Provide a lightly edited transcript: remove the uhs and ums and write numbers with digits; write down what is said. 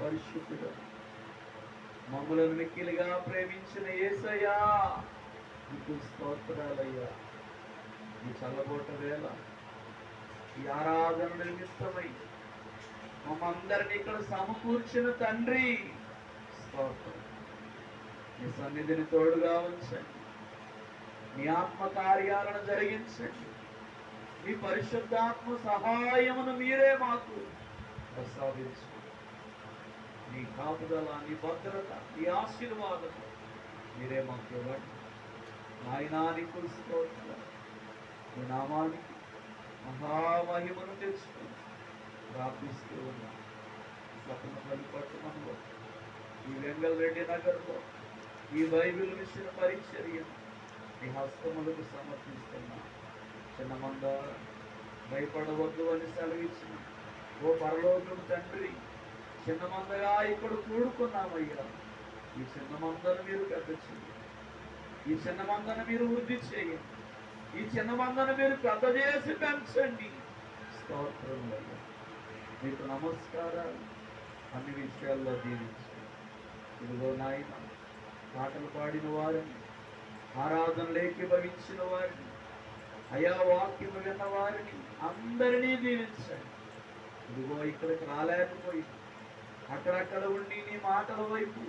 పరిశుద్ధుడు, మమ్మలను మిక్కిలిగా ప్రేమించిన యేసయ్యా నీకు స్తోత్రాలయ్యా. ఈ చల్లబోట వేళ ఈ ఆరాధన నిమిత్తమై మమ్మందరినీ ఇక్కడ సమకూర్చిన తండ్రి స్తోత్రం. నీ సన్నిధిని తోడుగా ఉంచండి, నీ ఆత్మ కార్యాలను జరిగించండి, నీ పరిశుద్ధాత్మ సహాయమును మీరే మాకు ప్రసాదించండి. నీ కాపుదల, నీ భద్రత, నీ ఆశీర్వాదం మీరే మాకు ఇవ్వండి. నాయనా నీకు స్తోత్రం. నీ నామానికి మహామహిమను తెచ్చుకొని ప్రార్థిస్తూ ఉన్నాం. సపనపల్లి పట్టణంలో, ఈ వెంగళరెడ్డి నగర్లో ఈ బైబిల్ మిషన్ పరిచర్య నీ హస్తములకు సమర్పిస్తున్నా. చిన్న మంద భయపడవద్దు అని సెలవిచ్చిన ఓ పరలోకం తండ్రి, చిన్న మందగా ఇక్కడ కూడుకున్నామయ్యా. ఈ చిన్న మందను మీరు పెద్ద చేయండి, ఈ చిన్న మందను మీరు వృద్ధి చేయండి, ఈ చిన్న మందను మీరు పెద్ద చేసి పెంచండి. స్తోత్రం అయ్యా, మీకు నమస్కారాలు. అన్ని విషయాల్లో దీవించండి. ఇదిగో నాయన, పాటలు పాడిన వారిని, ఆరాధనలు ఏకీభవించిన వారిని, అయా వాక్యము విన్న వారిని అందరినీ దీవించండి. ఇదిగో ఇక్కడికి రాలేకపోయి అక్కడక్కడ ఉండి నీ మాటల వైపు